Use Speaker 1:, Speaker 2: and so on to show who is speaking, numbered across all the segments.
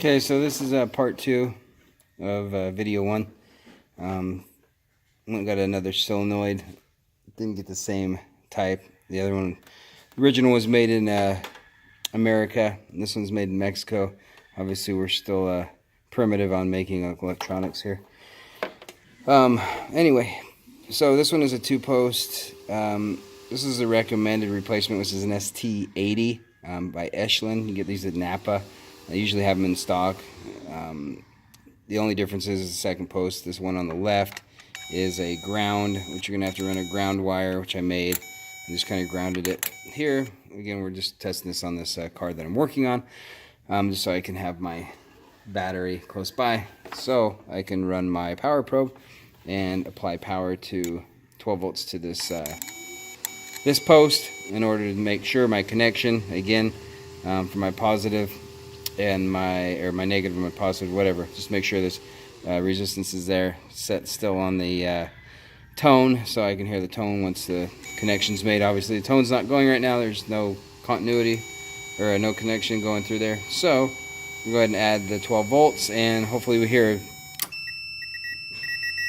Speaker 1: Okay, so this is part 2 of video 1. Got another solenoid. Didn't get the same type. The other one, the original was made in America, and this one's made in Mexico. Obviously, we're still primitive on making electronics here. Anyway, so this one is a 2-post. This is a recommended replacement, which is an ST80 by Echlin. You get these at NAPA. I usually have them in stock. The only difference is the second post. This one on the left is a ground, which you're going to have to run a ground wire, which I made. I just kind of grounded it here. Again, we're just testing this on this card that I'm working on, just so I can have my battery close by, so I can run my power probe and apply power to 12 volts to this this post in order to make sure my connection, again, for my positive and my negative and my positive, whatever, just make sure this resistance is there, set still on the tone, so I can hear the tone once the connection's made. Obviously the tone's not going right now, there's no continuity or no connection going through there, so we'll go ahead and add the 12 volts and hopefully we hear,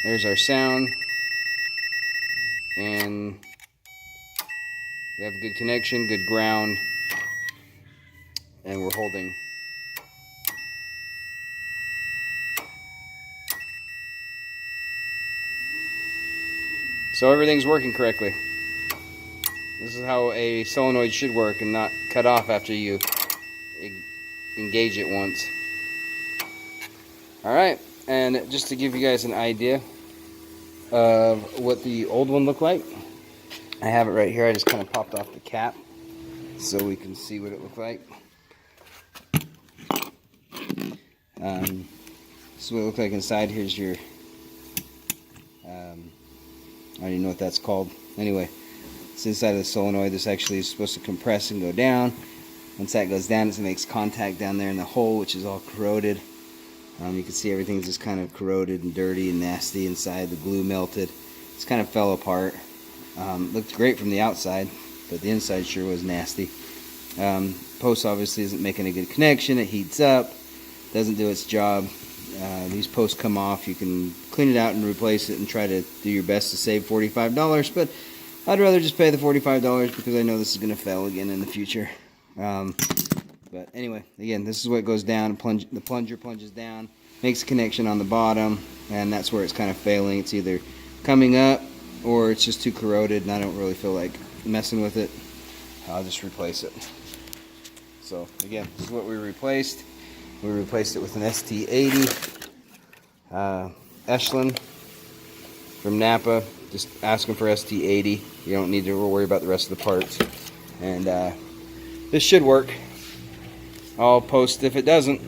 Speaker 1: there's our sound, and we have a good connection, good ground, and we're holding. So everything's working correctly. This is how a solenoid should work and not cut off after you engage it once. Alright, and just to give you guys an idea of what the old one looked like, I have it right here. I just kind of popped off the cap so we can see what it looked like. This is what it looked like inside. Here's your I don't even know what that's called. Anyway, it's inside of the solenoid. This actually is supposed to compress and go down. Once that goes down, it makes contact down there in the hole, which is all corroded. You can see everything's just kind of corroded and dirty and nasty inside. The glue melted. It's kind of fell apart. Looked great from the outside, but the inside sure was nasty. Post obviously isn't making a good connection. It heats up, doesn't do its job. These posts come off. You can clean it out and replace it and try to do your best to save $45, but I'd rather just pay the $45 because I know this is going to fail again in the future. But anyway, again, this is what goes down. The plunger plunges down, makes a connection on the bottom, and that's where it's kind of failing. It's either coming up or it's just too corroded, and I don't really feel like messing with it. I'll just replace it. So again, this is what we replaced. We replaced it with an ST80 Echlin from NAPA. Just ask them for ST80. You don't need to worry about the rest of the parts. And this should work. I'll post if it doesn't.